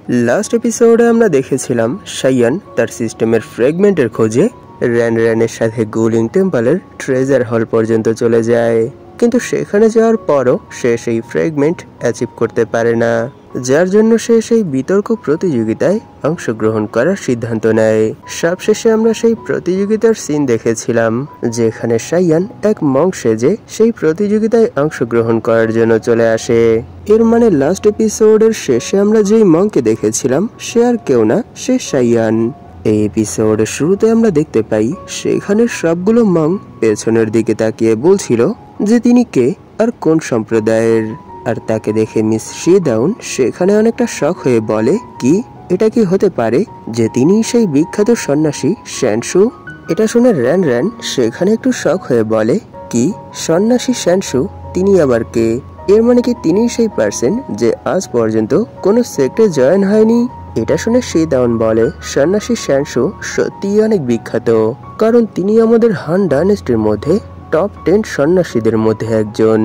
Last এপিসোডে আমরা দেখেছিলাম শাইয়ান তার সিস্টেমের ফ্র্যাগমেন্টের খোঁজে র্যানের সাথে গুলিং টেম্পলের ট্রেজার হল পর্যন্ত চলে যায়, কিন্তু সেখানে যাওয়ার পরও সে সেই ফ্র্যাগমেন্ট অ্যাচিভ করতে পারে না, যার জন্য সে সেই বিতর্ক প্রতিযোগিতায় অংশগ্রহণ করার সিদ্ধান্ত নেয়। সবশেষে আমরা সেই প্রতিযোগিতার সিন দেখেছিলাম যেখানে শাইয়ান এক মঙ্ক সেজে সেই প্রতিযোগিতায় অংশগ্রহণ করার জন্য চলে আসে। এর মানে লাস্ট এপিসোডের শেষে আমরা যেই মঙ্ককে দেখেছিলাম সে আর কেউ না, সে শাইয়ান। এই এপিসোডের শুরুতে আমরা দেখতে পাই সেখানে সবগুলো মঙ্ক পেছনের দিকে তাকিয়ে বলছিল যে তিনি কে আর কোন সম্প্রদায়ের, আর তাকে দেখে মিস শিদাউন সেখানে অনেকটা শক হয়ে বলে, কি এটা কি হতে পারে যে তিনি সেই বিখ্যাত সন্ন্যাসী শ্যানশু? এটা শুনে র্যান সেখানে একটু শক হয়ে বলে, কি সন্ন্যাসী শ্যানশু, তিনি আবার কে? এর মানে কি তিনি সেই পার্সন যে আজ পর্যন্ত কোনো সেক্টে জয়েন হয়নি? এটা শুনে শিদাউন বলে, সন্ন্যাসী শ্যানশু সত্যিই অনেক বিখ্যাত, কারণ তিনি আমাদের হান ডাইনেস্টির মধ্যে টপ 10 সন্ন্যাসীদের মধ্যে একজন।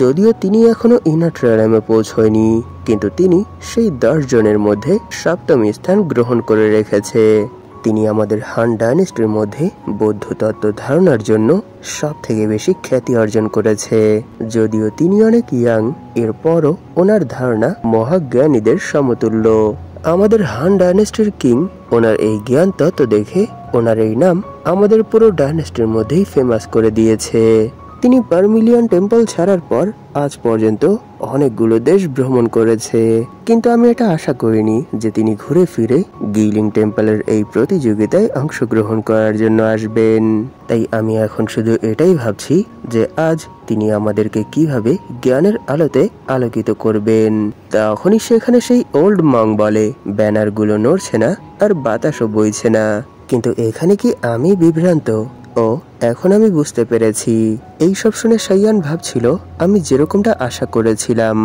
যদিও তিনি এখনো ইনার ট্রায়ামে পৌঁছয়নি, কিন্তু তিনি সেই 10 জনের মধ্যে 7ম স্থান গ্রহণ করে রেখেছে। তিনি আমাদের হান ডাইনেস্টির মধ্যে বৌদ্ধ তত্ত্ব ধারণার জন্য সব থেকে বেশি খ্যাতি অর্জন করেছে। যদিও তিনি অনেক ইয়াং, এরপরও ওনার ধারণা মহাজ্ঞানীদের সমতুল্য। আমাদের হান ডাইনেস্টির কিং ওনার এই জ্ঞান তত্ত্ব দেখে ওনার এই নাম আমাদের পুরো ডাইনেস্টির মধ্যেই ফেমাস করে দিয়েছে। তিনি ভার্মিলিয়ন টেম্পল ছাড়ার পর আজ পর্যন্ত অনেকগুলো দেশ ভ্রমণ করেছে, কিন্তু আমি এটা আশা করিনি যে তিনি ঘুরে ফিরে গিলিং টেম্পলের এই প্রতিযোগিতায় অংশগ্রহণ করার জন্য আসবেন। তাই আমি এখন শুধু এটাই ভাবছি যে আজ তিনি আমাদেরকে কিভাবে জ্ঞানের আলোতে আলোকিত করবেন। তখনই সেখানে সেই ওল্ড মং বলে, ব্যানারগুলো নড়ছে না আর বাতাসও বইছে না, কিন্তু এখানে কি আমি বিভ্রান্ত? ও এখন আমি বুঝতে পেরেছি। এই সব শুনে শাইয়ান ভাবছিল আমি যেরকমটা আশা করেছিলাম,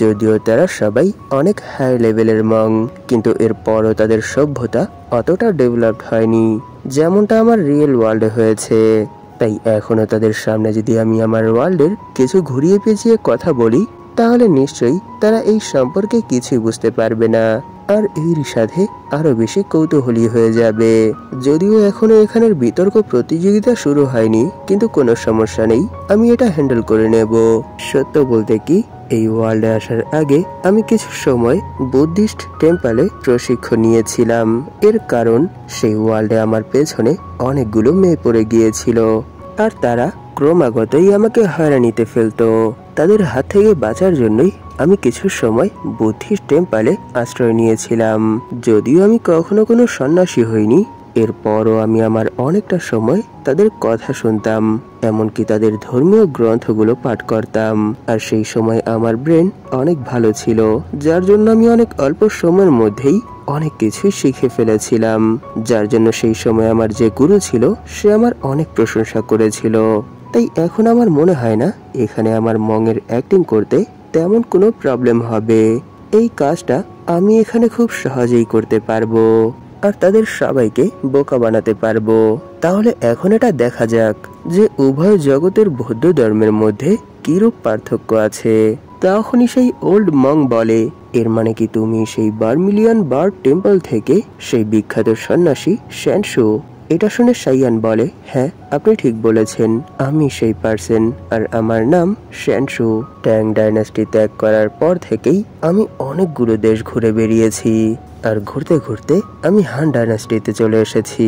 যদিও তারা সবাই অনেক হাই লেভেলের মং, কিন্তু এরপরও তাদের সভ্যতা অতটা ডেভেলপড হয়নি যেমনটা আমার রিয়েল ওয়ার্ল্ডে হয়েছে। তাই এখনো তাদের সামনে যদি আমি আমার ওয়ার্ল্ডের কিছু ঘুরিয়ে পেঁচিয়ে কথা বলি, তাহলে নিশ্চয়ই তারা এই সম্পর্কে কিছুই বুঝতে পারবে না, আর এর সাথে আরো বেশি কৌতূহলী হয়ে যাবে। যদিও এখনো এখানের বিতর্ক প্রতিযোগিতা শুরু হয়নি, কিন্তু কোনো সমস্যা নেই, আমি এটা হ্যান্ডেল করে নেব। সত্য বলতে কি, এই ওয়ার্ল্ডে আসার আগে আমি কিছু সময় বুদ্ধিস্ট টেম্পলে প্রশিক্ষণ নিয়েছিলাম। এর কারণ সেই ওয়ার্ল্ডে আমার পেছনে অনেকগুলো মেয়ে পড়ে গিয়েছিল, আর তারা ক্রমাগতই আমাকে হয়রানিতে ফেলতো। তাদের হাত থেকে বাঁচার জন্যই আমি কিছু সময় বুদ্ধিস্ট টেম্পলে আশ্রয় নিয়েছিলাম। যদিও আমি কখনো কোনো সন্ন্যাসী হইনি, এরপরও আমি আমার অনেকটা সময় তাদের কথা শুনতাম, এমনকি তাদের ধর্মীয় গ্রন্থগুলো পাঠ করতাম। আর সেই সময় আমার ব্রেন অনেক ভালো ছিল, যার জন্য আমি অনেক অল্প সময়ের মধ্যেই অনেক কিছুই শিখে ফেলেছিলাম, যার জন্য সেই সময় আমার যে গুরু ছিল সে আমার অনেক প্রশংসা করেছিল। তাই এখন আমার মনে হয় না এখানে আমার মঙের অ্যাক্টিং করতে তেমন কোনো প্রবলেম হবে। এই কাজটা আমি এখানে খুব সহজেই করতে পারবো, আর তাদের সবাইকে বোকা বানাতে পারবো। তাহলে এখন এটা দেখা যাক যে উভয় জগতের বৌদ্ধ ধর্মের মধ্যে কিরূপ পার্থক্য আছে। তখনই সেই ওল্ড মং বলে, এর মানে কি তুমি সেই ভার্মিলিয়ন বার্ড টেম্পল থেকে সেই বিখ্যাত সন্ন্যাসী শ্যানশু? এটা শুনে শাইয়ান বলে, হ্যাঁ আপনি ঠিক বলেছেন, আমি সেই পার্সন, আর আমার নাম শ্যানশু। ট্যাং ডাইনাস্টি ত্যাগ করার পর থেকেই আমি অনেকগুলো দেশ ঘুরে বেরিয়েছি, আর ঘুরতে ঘুরতে আমি হান ডাইনাস্টিতে চলে এসেছি।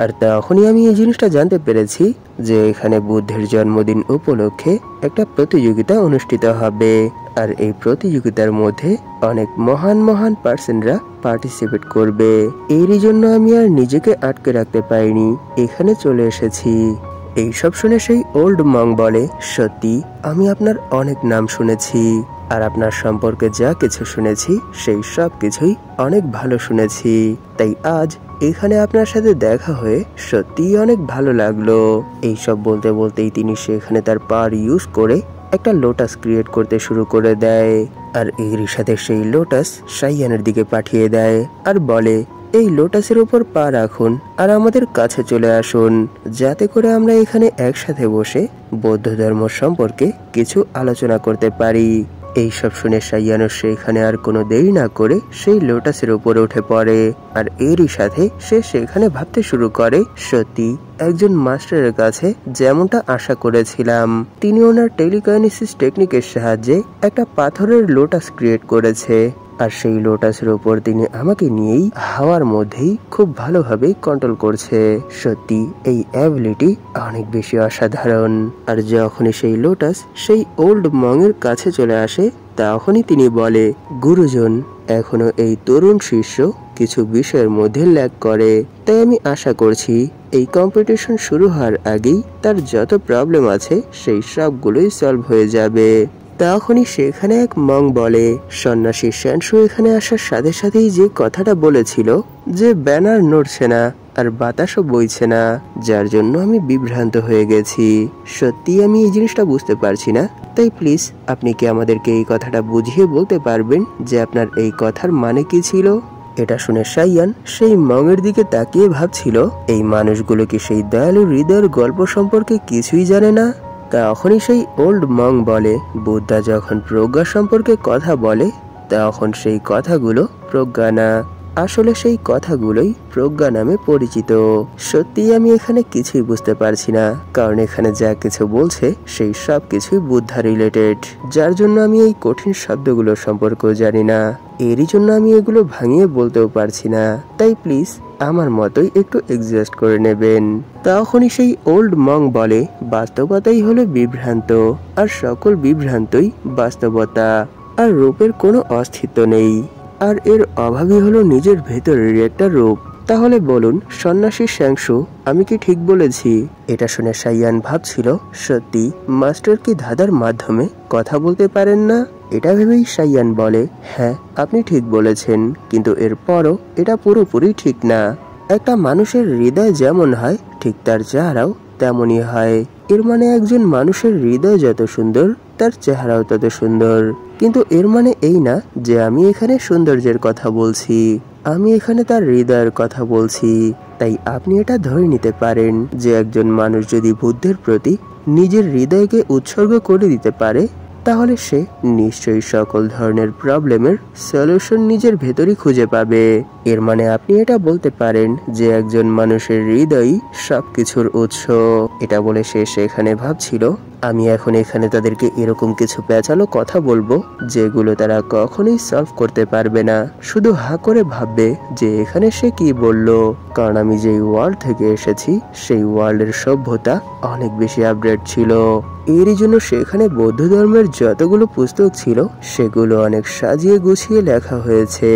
আর তখনই আমি এই জিনিসটা জানতে পেরেছি যে এখানে বুদ্ধের জন্মদিন উপলক্ষে একটা প্রতিযোগিতা অনুষ্ঠিত হবে, আর এই প্রতিযোগিতার মধ্যে অনেক মহান মহান পার্সনরা পার্টিসিপেট করবে। এরই জন্য আমি আর নিজেকে আটকে রাখতে পারিনি, এখানে চলে এসেছি। এইসব শুনে সেই ওল্ড মং বলে, সত্যি আমি আপনার অনেক নাম শুনেছি, আর আপনার সম্পর্কে যা কিছু শুনেছি সেই সব কিছুই অনেক ভালো শুনেছি। তাই আজ এখানে আপনার সাথে দেখা হয়ে সত্যিই অনেক ভালো লাগলো। এইসব বলতে বলতেই তিনি সেখানে তার পাওয়ার ইউজ করে একটা লোটাস ক্রিয়েট করতে শুরু করে দেয়, আর এরই সাথে সেই লোটাস শাইয়ানের দিকে পাঠিয়ে দেয় আর বলে, এই লোটাসের উপর পা রাখুন আর আমাদের কাছে চলে আসুন, যাতে করে আমরা এখানে একসাথে বসে বৌদ্ধ ধর্ম সম্পর্কে কিছু আলোচনা করতে পারি। এইসব শুনে সাইয়ানো সেখানে আর কোনো দেরি না করে সেই লোটাসের উপরে উঠে পড়ে। আর এরই সাথে সে সেখানে ভাবতে শুরু করে, সত্যি একজন মাস্টারের কাছে যেমনটা আশা করেছিলাম, তিনি ওনার টেলিকাইনেসিস টেকনিকের সাহায্যে একটা পাথরের লোটাস ক্রিয়েট করেছে। আর সেই লোটাসের উপর তিনি আমাকে নিয়েই হাওয়ার মধ্যেই খুব ভালোভাবে কন্ট্রোল করছে। সত্যি এই অ্যাবিলিটি অনেক বেশি অসাধারণ। আর যখনই সেই লোটাস সেই ওল্ড মংয়ের কাছে চলে আসে, তখনই তিনি বলে, গুরুজন, এখনো এই তরুণ শিষ্য কিছু বিষয়ের মধ্যে ল্যাগ করে, তাই আমি আশা করছি এই কম্পিটিশন শুরু হওয়ার আগেই তার যত প্রবলেম আছে সেই সবগুলোই সলভ হয়ে যাবে। তখনই সেখানে এক মং বলে, সন্ন্যাসী শ্যানশু এখানে আসার সাথে সাথেই যে কথাটা বলেছিল যে ব্যানার নড়ছে না আর বাতাসও বইছে না, যার জন্য আমি বিভ্রান্ত হয়ে গেছি। সত্যি আমি এই জিনিসটা বুঝতে পারছি না, তাই প্লিজ আপনি কি আমাদেরকে এই কথাটা বুঝিয়ে বলতে পারবেন যে আপনার এই কথার মানে কি ছিল? এটা শুনে সাইয়ান সেই মংয়ের দিকে তাকিয়ে ভাবছিল, এই মানুষগুলো কি সেই দয়ালু হৃদয়ের গল্প সম্পর্কে কিছুই জানে না? তখনই সেই ওল্ড মং বলে, বুদ্ধা যখন প্রজ্ঞা সম্পর্কে কথা বলে তখন সেই কথাগুলো প্রজ্ঞা না, আসলে সেই কথাগুলোই প্রজ্ঞা নামে পরিচিত। সত্যি আমি এখানে কিছুই বুঝতে পারছি না, কারণ এখানে যা কিছু বলছে সেই সব কিছুই বুদ্ধা রিলেটেড, যার জন্য আমি এই কঠিন শব্দগুলো সম্পর্কে জানি না। এরই জন্য আমি এগুলো ভাঙিয়ে বলতেও পারছি না, তাই প্লিজ আমার মতোই একটু এডজাস্ট করে নেবেন। তখনই সেই ওল্ড মং বলে, বাস্তবতাই হলো বিভ্রান্ত, আর সকল বিভ্রান্তই বাস্তবতা, আর রূপের কোনো অস্তিত্ব নেই, আর এর অভাবই হলো নিজের ভেতরের একটা রূপ। তাহলে বলুন সন্ন্যাসী শ্যাংশু, আমি কি ঠিক বলেছি? এটা শুনে সাইয়ান ভাবছিল, সত্যি মাস্টার কি ধাঁধার মাধ্যমে কথা বলতে পারেন না? এটা ভেবেই সাইয়ান বলে, হ্যাঁ আপনি ঠিক বলেছেন, কিন্তু এরপরও এটা পুরোপুরি ঠিক না। একটা মানুষের হৃদয় যেমন হয় ঠিক তার চেহারাও তেমনই হয়। এর মানে একজন মানুষের হৃদয় যত সুন্দর তার চেহারাও তত সুন্দর, কিন্তু এর মানে এই না যে আমি এখানে সৌন্দর্যের কথা বলছি, আমি এখানে তার হৃদয়ের কথা বলছি। তাই আপনি এটা ধরে নিতে পারেন যে একজন মানুষ যদি বুদ্ধের প্রতি নিজের হৃদয়কে উৎসর্গ করে দিতে পারে, তাহলে সে নিশ্চয়ই সকল ধরনের প্রবলেমের সলিউশন নিজের ভেতরই খুঁজে পাবে। এর মানে আপনি এটা বলতে পারেন যে একজন মানুষের হৃদয়ই সবকিছুর উৎস। এটা বলে সে সেখানে ভাবছিল, আমি এখন এখানে তাদেরকে এরকম কিছু পেঁচালো কথা বলবো যেগুলো তারা কখনোই সলভ করতে পারবে না, শুধু হা করে ভাববে যে এখানে সে কি বলল। কারণ আমি যেই ওয়ার্ল্ড থেকে এসেছি সেই ওয়ার্ল্ডের সভ্যতা অনেক বেশি আপডেট ছিল। এরই জন্য সেখানে বৌদ্ধ ধর্মের যতগুলো পুস্তক ছিল সেগুলো অনেক সাজিয়ে গুছিয়ে লেখা হয়েছে।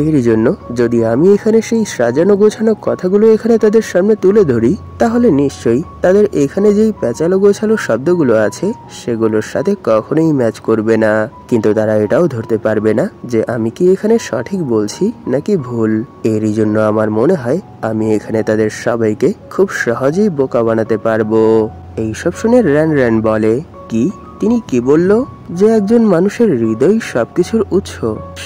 এরই জন্য যদি আমি এখানে সেই সাজানো গোছানো কথাগুলো এখানে তাদের সামনে তুলে ধরি, তাহলে নিশ্চয়ই তাদের এখানে যেই পেঁচালো গোছালো শব্দগুলো আছে সেগুলোর সাথে কখনোই ম্যাচ করবে না। কিন্তু তারা এটাও ধরতে পারবে না যে আমি কি এখানে সঠিক বলছি নাকি ভুল। এরই জন্য আমার মনে হয় আমি এখানে তাদের সবাইকে খুব সহজেই বোকা বানাতে পারবো। এইসব শুনে র্যান র্যান বলে, কি? তিনি কি বলল? যে একজন মানুষের হৃদয় সবকিছুর উৎস?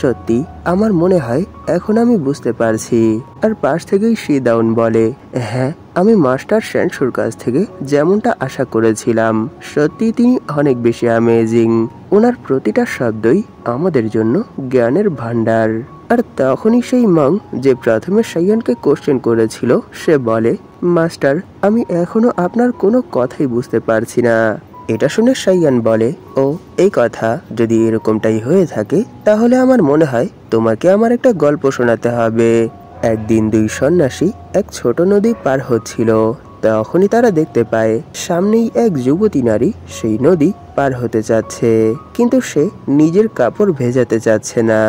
সত্যি আমার মনে হয় এখন আমি বুঝতে পারছি। আর পাশ থেকেই শি দাউন বলে, হ্যাঁ আমি মাস্টার শ্যানশুর কাছ থেকে যেমনটা আশা করেছিলাম, সত্যি তিনি অনেক বেশি অ্যামেজিং। ওনার প্রতিটা শব্দই আমাদের জন্য জ্ঞানের ভান্ডার। আর তখনই সেই মং যে প্রথমে সাইয়ানকে কোশ্চেন করেছিল সে বলে, মাস্টার আমি এখনো আপনার কোনো কথাই বুঝতে পারছি না। এটা শুনে সাইয়ান বলে, ও এই কথা, যদি এরকমটাই হয়ে থাকে তাহলে আমার মনে হয় তোমাকে আমার একটা গল্প শোনাতে হবে। একদিন দুই সন্ন্যাসী এক ছোট নদী পার হচ্ছিল, তখনই তারা দেখতে পায় সামনেই এক যুবতী নারী সেই নদী পার হতে চাচ্ছে, কিন্তু সে নিজের কাপড় ভেজাতে চাচ্ছে না।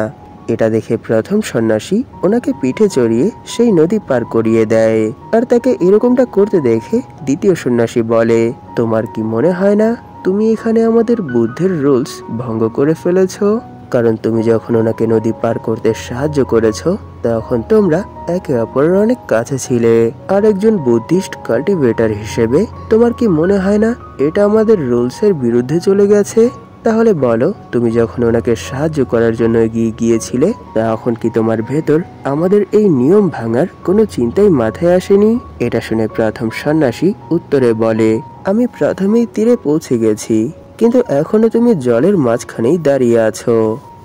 এটা দেখে প্রথম সন্ন্যাসী ওনাকে পিঠে চড়িয়ে সেই নদী পার করিয়ে দেয়। আর তাকে এরকমটা করতে দেখে দ্বিতীয় সন্ন্যাসী বলে, তোমার কি মনে হয় না তুমি এখানে আমাদের বুদ্ধের রুলস ভঙ্গ করে ফেলেছো? কারণ তুমি যখন ওনাকে নদী পার করতে সাহায্য করেছো তখন তোমরা একে অপরের অনেক কাছে ছিলে, আর একজন বুদ্ধিস্ট কাল্টিভেটর হিসেবে তোমার কি মনে হয় না এটা আমাদের রুলসের বিরুদ্ধে চলে গেছে? তাহলে বলো, তুমি যখন ওনাকে সাহায্য করার জন্য এগিয়ে গিয়েছিলে তখন কি তোমার ভেতর আমাদের এই নিয়ম ভাঙার কোনো চিন্তাই মাথায় আসেনি? এটা শুনে প্রথম সন্ন্যাসী উত্তরে বলে, আমি প্রথমেই তীরে পৌঁছে গেছি, কিন্তু এখনো তুমি জলের মাঝখানেই দাঁড়িয়ে আছো।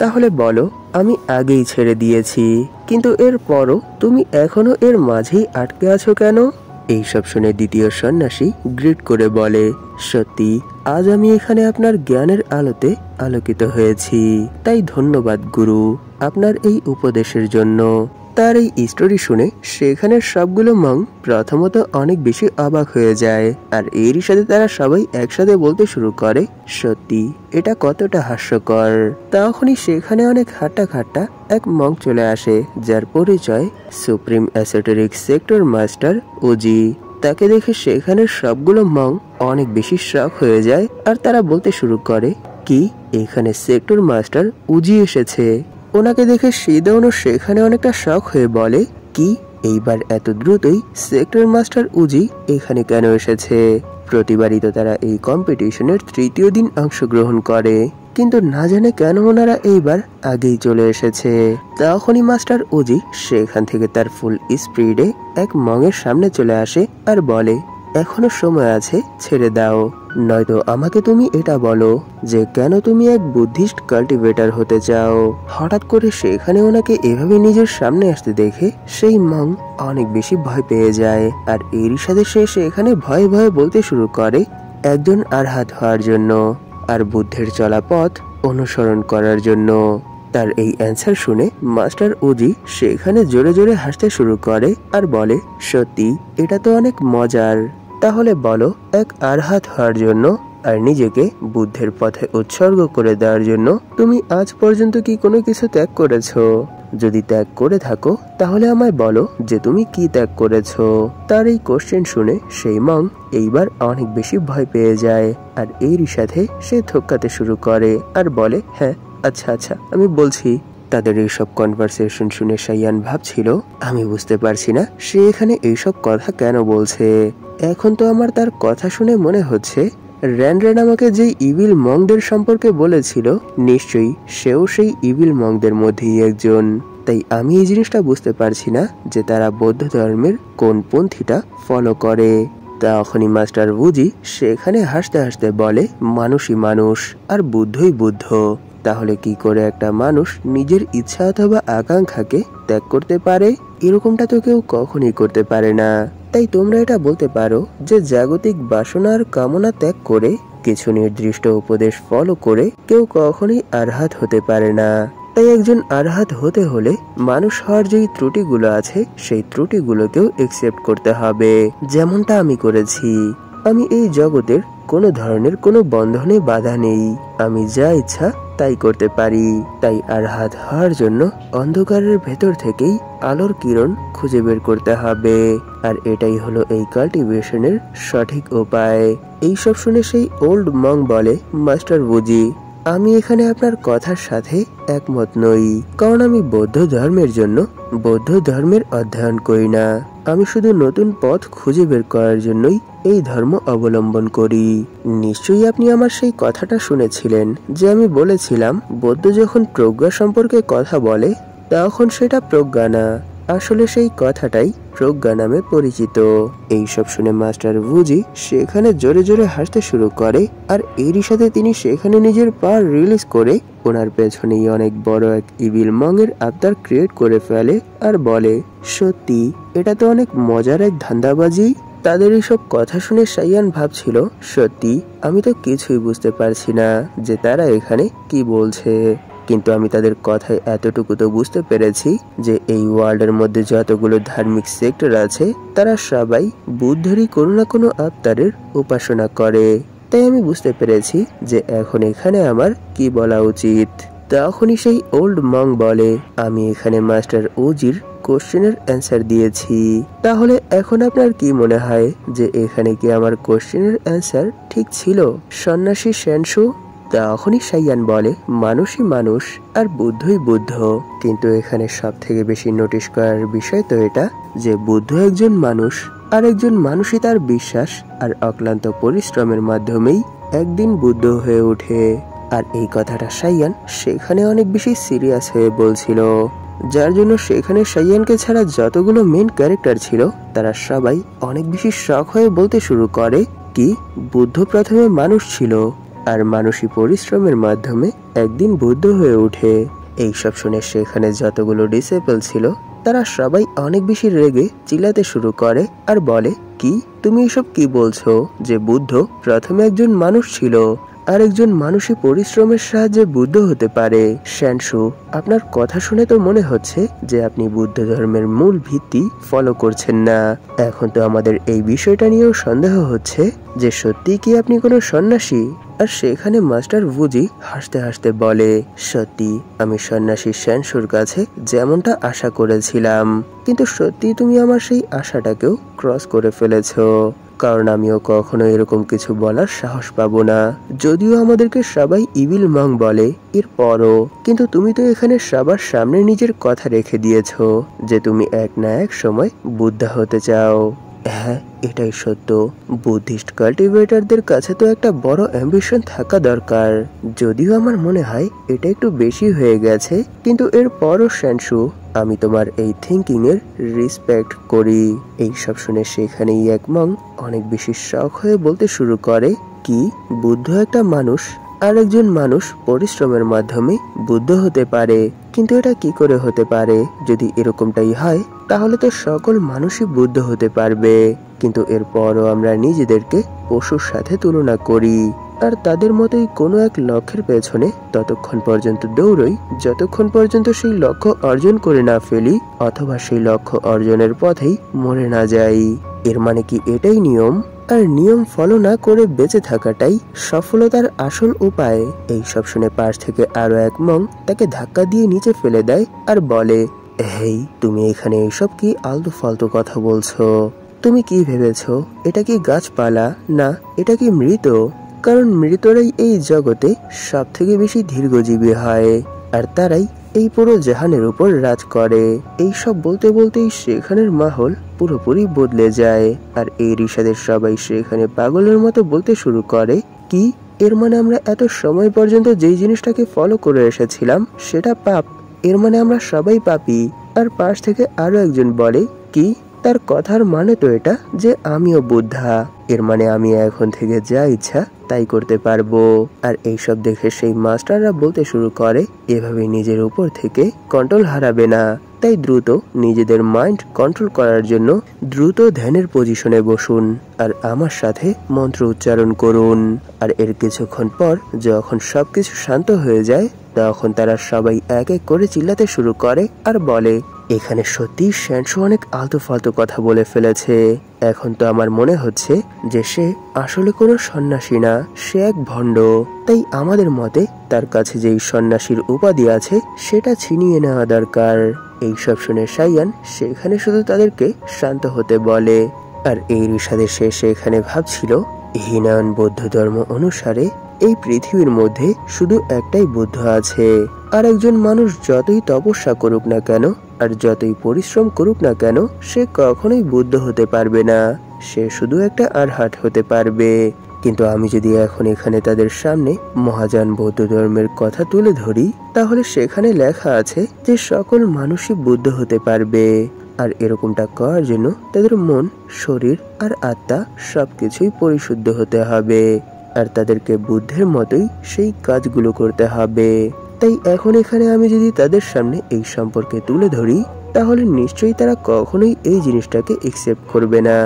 তাহলে বলো, আমি আগেই ছেড়ে দিয়েছি, কিন্তু এরপরও তুমি এখনো এর মাঝেই আটকে আছো কেন? এইসব শুনে দ্বিতীয় সন্ন্যাসী গ্রিট করে বলে, সত্যি আজ আমি এখানে আপনার জ্ঞানের আলোতে আলোকিত হয়েছি, তাই ধন্যবাদ গুরু আপনার এই উপদেশের জন্য। তার এই স্টোরি শুনে সেখানের সবগুলো মং প্রথমত অনেক বেশি অবাক হয়ে যায়, আর এরই সাথে তারা সবাই একসাথে বলতে শুরু করে, সত্যি এটা কতটা হাস্যকর। তখনই সেখানে অনেক হাট্টা খাট্টা এক মং চলে আসে, যার পরিচয় supreme esoteric sector master OG. তাকে দেখে সেখানের সবগুলো মং অনেক বেশি শক হয়ে যায়, আর তারা বলতে শুরু করে, কি এখানে সেক্টর মাস্টার উজি এসেছে? ওনাকে দেখে শিদাউনও সেখানে অনেকটা শক হয়ে বলে, কি এইবার এত দ্রুতই সেক্টর মাস্টার উজি এখানে কেন এসেছে? প্রতিবারই তো তারা এই কম্পিটিশনের তৃতীয় দিন অংশগ্রহণ করে, কিন্তু না জানে কেন ওনারা এইবার আগেই চলে এসেছে। তখনই মাস্টার উজি সেখান থেকে তার ফুল স্পিডে এক মঙের সামনে চলে আসে আর বলে, এখনো সময় আছে, ছেড়ে দাও, নয়তো আমাকে তুমি এটা বলো যে কেন তুমি এক বুদ্ধিস্ট কাল্টিভেটর হতে চাও। হঠাৎ করে সেখানে ওনাকে এভাবে নিজের সামনে আসতে দেখে সেই মং অনেক বেশি ভয় পেয়ে যায়, আর এরই সাথে সে সেখানে ভয়ে ভয়ে বলতে শুরু করে, একজন আরহাত হওয়ার জন্য আর বুদ্ধের চলা পথ অনুসরণ করার জন্য। তার এই অ্যান্সার শুনে মাস্টার উজি সেখানে জোরে জোরে হাসতে শুরু করে আর বলে, সত্যি এটা তো অনেক মজার। তাহলে বলো, এক আরহাত হওয়ার জন্য আর নিজেকে বুদ্ধের পথে উৎসর্গ করে দেওয়ার জন্য তুমি আজ পর্যন্ত কি কোনো কিছু ত্যাগ করেছো? যদি ত্যাগ করে থাকো তাহলে আমায় বলো যে তুমি কি ত্যাগ করেছো। তার এই কোশ্চেন শুনে সেই মং এইবার অনেক বেশি ভয় পেয়ে যায়, আর এরই সাথে সে থক্কাতে শুরু করে আর বলে, হ্যাঁ আচ্ছা আচ্ছা আমি বলছি। তাদের এইসব কনভারসেশন শুনে সাইয়ান ভাবছিল, আমি বুঝতে পারছি না সে এখানে এইসব কথা কেন বলছে। এখন তো আমার তার কথা শুনে মনে হচ্ছে র্যান আমাকে যেই ইভিল মংদের সম্পর্কে বলেছিল, নিশ্চয়ই সেও সেই ইভিল মংদের মধ্যেই একজন। তাই আমি এই জিনিসটা বুঝতে পারছি না যে তারা বৌদ্ধ ধর্মের কোন পন্থীটা ফলো করে। তখনই মাস্টার উজি সেখানে হাসতে হাসতে বলে, মানুষই মানুষ আর বুদ্ধই বুদ্ধ। তাহলে কি করে একটা মানুষ নিজের ইচ্ছা অথবা আকাঙ্ক্ষাকে ত্যাগ করতে পারে? এরকমটা তো কেউ কখনই করতে পারে না। তাই তোমরা এটা বলতে পারো যে জাগতিক বাসনার কামনা ত্যাগ করে কিছু নির্দিষ্ট উপদেশ ফলো করে কেউ কখনোই আরহাত হতে পারে না। তাই একজন আরহাত হতে হলে মানুষ হওয়ার যেই ত্রুটিগুলো আছে সেই ত্রুটিগুলোকেও একসেপ্ট করতে হবে, যেমনটা আমি করেছি। আমি এই জগতের কোনো ধরনের কোনো বন্ধনে বাধা নেই, আমি যা ইচ্ছা তাই করতে পারি। তাই আরহাত হওয়ার জন্য অন্ধকারের ভেতর থেকেই আলোর কিরণ খুঁজে বের করতে হবে, আর এটাই হলো এই কাল্টিভেশনের সঠিক উপায়। এইসব শুনে সেই ওল্ড মং বলে, মাস্টার উজি আমি এখানে আপনার কথার সাথে একমত নই, কারণ আমি বৌদ্ধ ধর্মের জন্য বৌদ্ধ ধর্মের অধ্যয়ন করি না। আমি শুধু নতুন পথ খুঁজে বের করার জন্যই এই ধর্ম অবলম্বন করি। নিশ্চয়ই আপনি আমার সেই কথাটা শুনেছিলেন যে আমি বলেছিলাম বৌদ্ধ যখন প্রজ্ঞা সম্পর্কে কথা বলে তখন সেটা প্রজ্ঞা না, আসলে সেই কথাটাই প্রজ্ঞা নামে পরিচিত। এইসব শুনে মাস্টার উজি সেখানে জোরে জোরে হাসতে শুরু করে, আর এরই সাথে তিনি সেখানে নিজের পাওয়ার রিলিজ করে ওনার পেছনেই অনেক বড় এক ইভিল মংয়ের আত্মার ক্রিয়েট করে ফেলে আর বলে, সত্যি এটা তো অনেক মজার এক ধান্দাবাজি। তাদের এইসব কথা শুনে সাইয়ান ভাবছিল, সত্যি আমি তো কিছুই বুঝতে পারছি না যে তারা এখানে কি বলছে, কিন্তু আমি তাদের কথায় এতটুকু তো বুঝতে পেরেছি যে এই ওয়ার্ল্ডের মধ্যে যতগুলো ধার্মিক সেক্টর আছে তারা সবাই বুদ্ধেরই কোনো না কোনো আত্মারের উপাসনা করে। তাই আমি বুঝতে পেরেছি যে এখন এখানে আমার কি বলা উচিত। তখনই সেই ওল্ড মং বলে, আমি এখানে মাস্টার ওজির কোশ্চেনের অ্যান্সার দিয়েছি, তাহলে এখন আপনার কি মনে হয় যে এখানে কি আমার কোশ্চেনের অ্যান্সার ঠিক ছিল সন্ন্যাসী শ্যানশু? তখনই সাইয়ান বলে, মানুষই মানুষ আর বুদ্ধই বুদ্ধ, কিন্তু এখানে সব থেকে বেশি নোটিশ করার বিষয় তো এটা যে বুদ্ধ একজন মানুষ, আর একজন মানুষই তার বিশ্বাস আর অক্লান্ত পরিশ্রমের মাধ্যমেই একদিন বুদ্ধ হয়ে ওঠে। আর এই কথাটা সাইয়ান সেখানে অনেক বেশি সিরিয়াস হয়ে বলছিল, যার জন্য সেখানে সাইয়ানকে ছাড়া যতগুলো মেন ক্যারেক্টার ছিল তারা সবাই অনেক বেশি শক হয়ে বলতে শুরু করে, কি বুদ্ধ প্রথমে মানুষ ছিল আর মানসী পরিশ্রমের মাধ্যমে একদিন বুদ্ধ হয়ে ওঠে। এইসব শুনে সেখানে যতগুলো ডিসেবল ছিল তারা সবাই অনেক বেশি রেগে চিল্লাতে শুরু করে আর বলে, কি তুমি এসব কি বলছো যে বুদ্ধ প্রথমে একজন মানুষ ছিল আর একজন মানুষই পরিশ্রমের সাহায্যে বুদ্ধ হতে পারে? শ্যানশু, আপনার কথা শুনে তো মনে হচ্ছে যে আপনি বুদ্ধ ধর্মের মূল ভিত্তি ফলো করছেন না। এখন তো আমাদের এই বিষয়টা নিয়েও সন্দেহ হচ্ছে যে সত্যি কি আপনি কোনো সন্ন্যাসী? আর সেখানে মাস্টার বুজি হাসতে হাসতে বলে, সত্যি আমি সন্ন্যাসী শ্যানশুর কাছে যেমনটা আশা করেছিলাম, কিন্তু সত্যি তুমি আমার সেই আশাটাকেও ক্রস করে ফেলেছো। কারণ আমিও কখনো এরকম কিছু বলার সাহস পাবো না। যদিও আমাদেরকে সবাই ইভিল মং বলে এরপরও, কিন্তু তুমি তো এখানে সবার সামনে নিজের কথা রেখে দিয়েছো যে তুমি এক না এক সময় বুদ্ধা হতে চাও। হ্যাঁ, এটাই সত্য। বুদ্ধিস্ট কাল্টিভেটরদের কাছে তো একটা বড় অ্যাম্বিশন থাকা দরকার। যদিও আমার মনে হয় এটা একটু বেশি হয়ে গেছে, কিন্তু এরপরও শ্যানশু, আমি তোমার এই থিঙ্কিং এর রেসপেক্ট করি। এই সব শুনে সেখানেই এক মং অনেক বেশি শখ হয়ে বলতে শুরু করে, কি বুদ্ধ একটা মানুষ আর একজন মানুষ পরিশ্রমের মাধ্যমে বুদ্ধ হতে পারে? কিন্তু এটা কি করে হতে পারে? যদি এরকমটাই হয় তাহলে তো সকল মানুষই বুদ্ধ হতে পারবে। কিন্তু এরপরও আমরা নিজেদেরকে পশুর সাথে তুলনা করি আর তাদের মতোই কোনো এক লক্ষ্যের পেছনে ততক্ষণ পর্যন্ত দৌড়ই যতক্ষণ পর্যন্ত সেই লক্ষ্য অর্জন করে না ফেলি অথবা সেই লক্ষ্য অর্জনের পথেই মরে না যাই। এর মানে কি এটাই নিয়ম? আর নিয়ম ফলো না করে বেঁচে থাকাটাই সফলতার আসল উপায়? এই সব শুনে পাশ থেকে আরো এক মং তাকে ধাক্কা দিয়ে নিচে ফেলে দেয় আর বলে, হেই, তুমি এখানে এইসব কি আলতু ফালতু কথা বলছো? তুমি কি ভেবেছো এটা কি গাছপালা? না, এটা কি মৃত? কারণ মৃতরাই এই জগতে সব থেকে বেশি দীর্ঘজীবী হয় আর তারাই এই পুরো জাহানের উপর রাজ করে। এই সব বলতে বলতেই সেখানের মাহল পুরোপুরি বদলে যায় আর এই ঋষাদের সবাই সেখানে পাগলের মতো বলতে শুরু করে, কি এর মানে আমরা এত সময় পর্যন্ত যেই জিনিসটাকে ফলো করে এসেছিলাম সেটা পাপ? এর মানে আমরা সবাই পাপী? আর পাশ থেকে আরো একজন বলে, কি তার কথার মানে তো এটা যে আমিও বুদ্ধা, এর মানে আমি এখন থেকে যা ইচ্ছা তাই করতে পারবো। আর এইসব দেখে সেই মাস্টাররা বলতে শুরু করে, এভাবে নিজের উপর থেকে কন্ট্রোল হারাবে না, তাই দ্রুত নিজেদের মাইন্ড কন্ট্রোল করার জন্য দ্রুত ধ্যানের পজিশনে বসুন আর আমার সাথে মন্ত্র উচ্চারণ করুন। আর এর কিছুক্ষণ পর যখন সবকিছু শান্ত হয়ে যায় তখন তারা সবাই এক এক করে চিল্লাতে শুরু করে আর বলে, এখানে সত্যি শ্যানশু অনেক আলতু ফালতু কথা বলে ফেলেছে। এখন তো আমার মনে হচ্ছে যে সে আসলে কোনো সন্ন্যাসী না, সে এক ভণ্ড। তাই আমাদের মতে তার কাছে যেই সন্ন্যাসীর উপাধি আছে সেটা ছিনিয়ে নেওয়া দরকার। এইসব শুনে সাইয়ান সেখানে শুধু তাদেরকে শান্ত হতে বলে। আর এই ঋষাদের সে সেখানে ভাবছিল, হীনায়ন বৌদ্ধ ধর্ম অনুসারে এই পৃথিবীর মধ্যে শুধু একটাই বুদ্ধ আছে। আর একজন মানুষ যতই তপস্যা করুক না কেন আর যতই পরিশ্রম করুক না কেন সে কখনোই বুদ্ধ হতে পারবে না, সে শুধু একটা আরহাট হতে পারবে। কিন্তু আমি যদি এখন এখানে তাদের সামনে মহাযান বৌদ্ধ ধর্মের কথা তুলে ধরি তাহলে সেখানে লেখা আছে যে সকল মানুষই বুদ্ধ হতে পারবে। আর এরকমটা করার জন্য তাদের মন, শরীর আর আত্মা সবকিছুই পরিশুদ্ধ হতে হবে আর তাদেরকে বুদ্ধের মতোই সেই কাজগুলো করতে হবে। তাই এখন এখানে আমি যদি তাদের সামনে এই সম্পর্কে তুলে ধরি তাহলে নিশ্চয়ই তারা কখনোই এই জিনিসটাকে একসেপ্ট করবে না,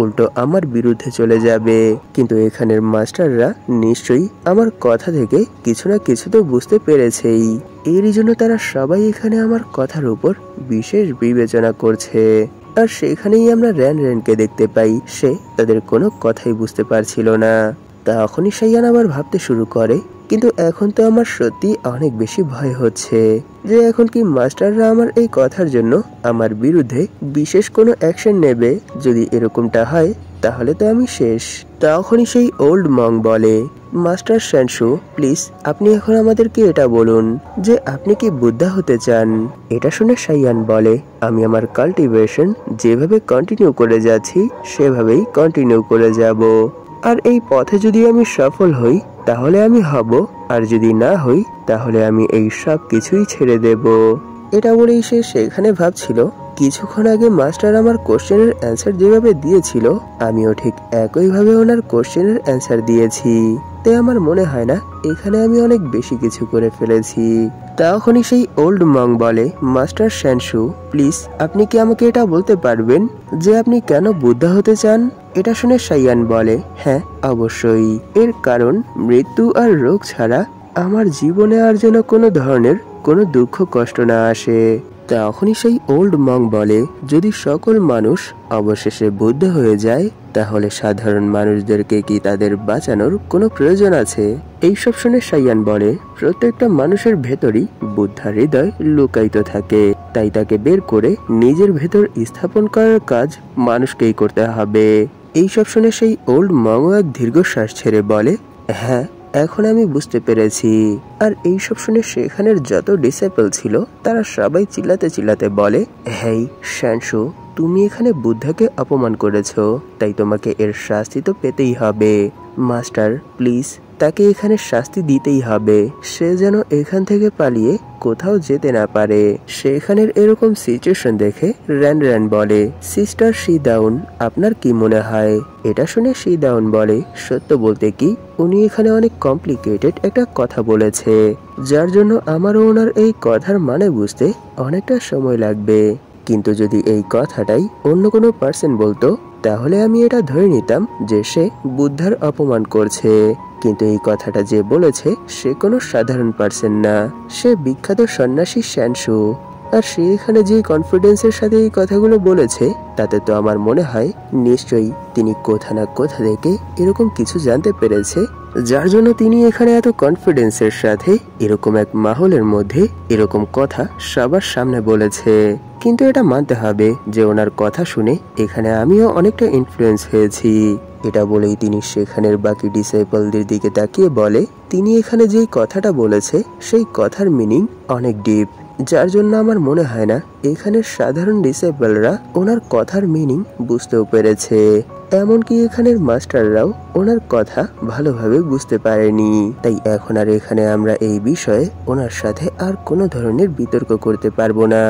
উল্টো আমার বিরুদ্ধে চলে যাবে। কিন্তু এখানের মাস্টাররা নিশ্চয়ই আমার কথা থেকে কিছু না কিছু তো বুঝতে পেরেছেই, এরই জন্য তারা সবাই এখানে আমার কথার উপর বিশেষ বিবেচনা করছে। আর সেখানেই আমরা র্যানকে দেখতে পাই, সে তাদের কোনো কথাই বুঝতে পারছিল না। তখনই সাইয়ান আবার ভাবতে শুরু করে, কিন্তু এখন তো আমার সত্যি অনেক বেশি ভয় হচ্ছে যে এখন কি মাস্টাররা আমার এই কথার জন্য আমার বিরুদ্ধে বিশেষ কোনো অ্যাকশন নেবে। যদি এরকমটা হয় তাহলে তো আমি শেষ। তখনই সেই ওল্ড মং বলে, মাস্টার শ্যানশু, প্লিজ আপনি এখন আমাদেরকে এটা বলুন যে আপনি কি বুদ্ধা হতে চান? এটা শুনে সাইয়ান বলে, আমি আমার কাল্টিভেশন যেভাবে কন্টিনিউ করে যাচ্ছি সেভাবেই কন্টিনিউ করে যাব। আর এই পথে যদি আমি সফল হই তাহলে আমি হব, আর যদি না হই তাহলে আমি এই সব কিছুই ছেড়ে দেব। এটা বলেই সে সেখানে ভাবছিল, কিছুক্ষণ আগে মাস্টার আমার কোশ্চেনের অ্যান্সার যেভাবে দিয়েছিল আমিও ঠিক একইভাবে ওনার কোশ্চেনের অ্যান্সার দিয়েছি। তাই আমার মনে হয় না এখানে আমি অনেক বেশি কিছু করে ফেলেছি। তখনই সেই ওল্ড মং বলে, মাস্টার শ্যানশু, প্লিজ আপনি কি আমাকে এটা বলতে পারবেন যে আপনি কেন বুদ্ধা হতে চান? এটা শুনে সাইয়ান বলে, হ্যাঁ অবশ্যই, এর কারণ মৃত্যু আর রোগ ছাড়া আমার জীবনে আর যেন কোনো ধরনের কোনো দুঃখ কষ্ট না আসে। তখনই সেই ওল্ড মং বলে, যদি সকল মানুষ অবশেষে বুদ্ধ হয়ে যায় তাহলে সাধারণ মানুষদেরকে কি তাদের বাঁচানোর কোনো প্রয়োজন আছে? এইসব শুনে সাইয়ান বলে, প্রত্যেকটা মানুষের ভেতরই বুদ্ধার হৃদয় লুকায়িত থাকে, তাই তাকে বের করে নিজের ভেতর স্থাপন করার কাজ মানুষকেই করতে হবে। এইসব শুনে সেই ওল্ড মং এক দীর্ঘশ্বাস ছেড়ে বলে, হ্যাঁ এখন আমি বুঝতে পেরেছি। আর এইসব শুনে সেখানের যত ডিসাইপল ছিল তারা সবাই চিল্লাতে চিল্লাতে বলে, হেই শ্যানশু, তুমি এখানে বুদ্ধাকে অপমান করেছো, তাই তোমাকে এর শাস্তি তো পেতেই হবে। মাস্টার প্লিজ তাকে এখানে শাস্তি দিতেই হবে, সে যেন এখান থেকে পালিয়ে কোথাও যেতে না পারে। সেখানের এরকম সিচুয়েশন দেখে র্যান র্যান বলে, সিস্টার শিদাউন, আপনার কি মনে হয়? এটা শুনে শিদাউন বলে, সত্য বলতে কি উনি এখানে অনেক কমপ্লিকেটেড একটা কথা বলেছে, যার জন্য আমারও ওনার এই কথার মানে বুঝতে অনেকটা সময় লাগবে। কিন্তু যদি এই কথাটাই অন্য কোনো পার্সন বলতো তাহলে আমি এটা ধরে নিতাম যে সে বুদ্ধার অপমান করছে। কিন্তু এই কথাটা যে বলেছে সে কোনো সাধারণ পার্সন না, সে বিখ্যাত সন্ন্যাসী শ্যানশু। আর সে এখানে যে কনফিডেন্সের সাথে এই কথাগুলো বলেছে তাতে তো আমার মনে হয় নিশ্চয়ই তিনি কোথা না কোথা থেকে এরকম কিছু জানতে পেরেছে, যার জন্য তিনি এখানে এত কনফিডেন্সের সাথে এরকম এক মাহলের মধ্যে এরকম কথা সবার সামনে বলেছে। কিন্তু এটা মানতে হবে যে ওনার কথা শুনে এখানে আমিও অনেকটা ইনফ্লুয়েন্স হয়েছি। এটা বলেই তিনি সেখানের বাকি ডিসাইপলদের দিকে তাকিয়ে বলে, তিনি এখানে যেই কথাটা বলেছে সেই কথার মিনিং অনেক ডিপ, যার জন্য আমার মনে হয় না এখানের সাধারণ ডিসেবলরা ওনার কথার মিনিং বুঝতেও পেরেছে। এমনকি এখানের মাস্টাররাও ওনার কথা ভালোভাবে বুঝতে পারেনি। তাই এখন আর এখানে আমরা এই বিষয়ে ওনার সাথে আর কোনো ধরনের বিতর্ক করতে পারবো না।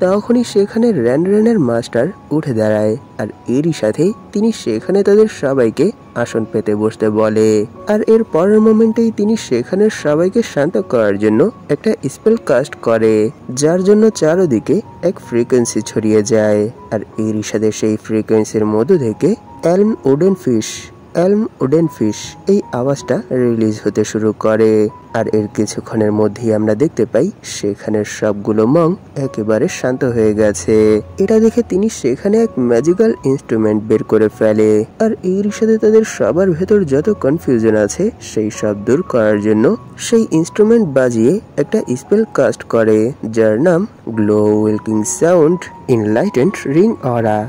তখনই সেখানে র্যানের মাস্টার উঠে দাঁড়ায় আর এরই সাথে তিনি সেখানে তাদের সবাইকে আসন পেতে বসতে বলে। আর এর পরের মোমেন্টেই তিনি সেখানের সবাইকে শান্ত করার জন্য একটা স্পেল কাস্ট করে, যার জন্য চারদিকে এক ফ্রিকোয়েন্সি ছড়িয়ে যায়। আর এরই সাথে সেই ফ্রিকোয়েন্সির মধ্য থেকে এলম উডেন ফিশ এই আওয়াজটা রিলিজ হতে শুরু করে। আর এর কিছুক্ষণের মধ্যেই আমরা দেখতে পাই সেখানের সবগুলো মং একেবারে শান্ত হয়ে গেছে। এটা দেখে তিনি সেখানে এক ম্যাজিক্যাল ইনস্ট্রুমেন্ট বের করে ফেলে। আর এর সাথে তাদের সবার ভেতর যত কনফিউশন আছে সেই সব দূর করার জন্য সেই ইনস্ট্রুমেন্ট বাজিয়ে একটা স্পেল কাস্ট করে, যার নাম গ্লো উইলকিং সাউন্ড ইনলাইটেন্ড রিং অরা।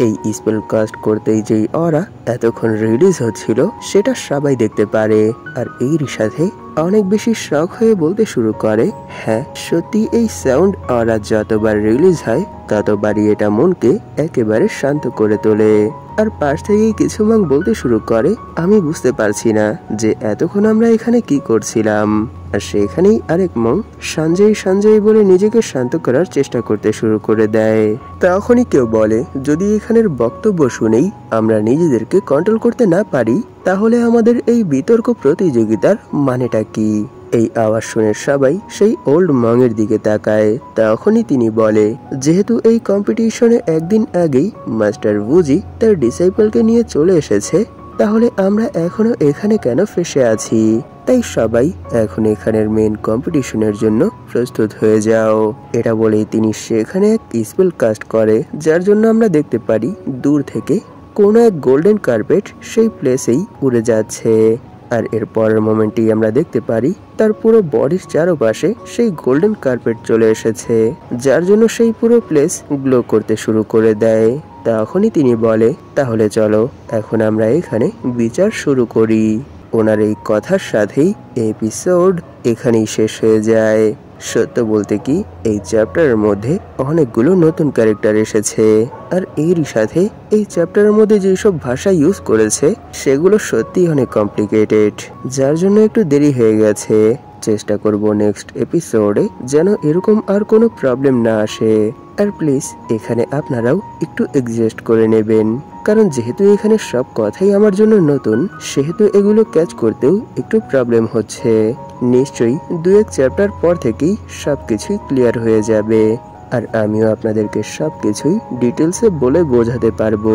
এই স্পেল কাস্ট করতেই যেই অরা এতক্ষণ রিলিজ হচ্ছিল সেটা সবাই দেখতে পারে। আর এর সাথে অনেক বেশি শক হয়ে বলতে শুরু করে, হ্যাঁ সত্যি এই সাউন্ড অরা যতবার রিলিজ হয় ততবারই এটা মনকে একেবারে শান্ত করে তোলে। আর পাশ থেকেই কিছু মং বলতে শুরু করে, আমি বুঝতে পারছি না যে এতক্ষণ আমরা এখানে কি করছিলাম। আর সেখানেই আরেক মং সঞ্জয় বলে নিজেকে শান্ত করার চেষ্টা করতে শুরু করে দেয়। তখনই কেউ বলে, যদি এখানের বক্তব্য শুনেই আমরা নিজেদেরকে কন্ট্রোল করতে না পারি তাহলে আমাদের এই বিতর্ক প্রতিযোগিতার মানেটা কি? এই আওয়াজ শুনে সবাই সেই ওল্ড মং এর দিকে তাকায়। তখনই তিনি বলে, যেহেতু এই কম্পিটিশনে একদিন আগেই মাস্টার বুজি তার ডিসাইপলকে নিয়ে চলে এসেছে তাহলে আমরা এখনো এখানে কেন ফেসে আছি? তাই সবাই এখন এখানের মেন কম্পিটিশনের জন্য প্রস্তুত হয়ে যাও। এটা বলেই তিনি সেখানে এক স্পেল কাস্ট করে, যার জন্য আমরা দেখতে পারি দূর থেকে কোন এক গোল্ডেন কার্পেট সেই প্লেসেই উড়ে যাচ্ছে। আর এর পরের মোমেন্টেই আমরা দেখতে পারি তার পুরো বডির চারপাশে সেই গোল্ডেন কার্পেট চলে এসেছে, যার জন্য সেই পুরো প্লেস গ্লো করতে শুরু করে দেয়। তখনই তিনি বলে, তাহলে চলো এখন আমরা এখানে বিচার শুরু করি। ওনার এই কথার সাথেই এপিসোড এখানেই শেষ হয়ে যায়। সত্য বলতে কি এই চ্যাপ্টারের মধ্যে অনেকগুলো নতুন ক্যারেক্টার এসেছে। আর এরই সাথে এই চ্যাপ্টারের মধ্যে যেসব ভাষা ইউজ করেছে সেগুলো সত্যি অনেক কমপ্লিকেটেড, যার জন্য একটু দেরি হয়ে গেছে। চেষ্টা করব নেক্সট এপিসোডে যেন এরকম আর কোনো প্রবলেম না আসে। আর প্লিজ এখানে আপনারাও একটু অ্যাডজাস্ট করে নেবেন, কারণ যেহেতু এখানে সব কথাই আমার জন্য নতুন, সেহেতু এগুলো ক্যাচ করতেও একটু প্রবলেম হচ্ছে। নিশ্চয়ই 2-1 চ্যাপ্টার পর থেকেই সবকিছুই ক্লিয়ার হয়ে যাবে, আর আমিও আপনাদেরকে সবকিছুই ডিটেলসে বলে বোঝাতে পারবো।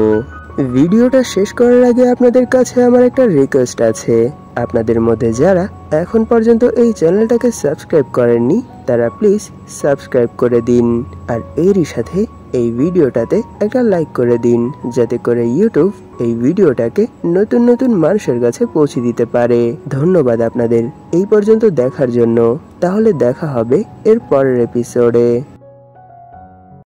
ভিডিওটা শেষ করার আগে আপনাদের কাছে আমার একটা রিকোয়েস্ট আছে। আপনাদের মধ্যে যারা এখন পর্যন্ত এই চ্যানেলটাকে সাবস্ক্রাইব করেননি তারা প্লিজ সাবস্ক্রাইব করে দিন, আর এরই সাথে এই ভিডিওটাতে একটা লাইক করে দিন, যাতে করে ইউটিউব এই ভিডিওটাকে নতুন নতুন মানুষের কাছে পৌঁছে দিতে পারে। ধন্যবাদ আপনাদের এই পর্যন্ত দেখার জন্য। তাহলে দেখা হবে এর পরের এপিসোডে।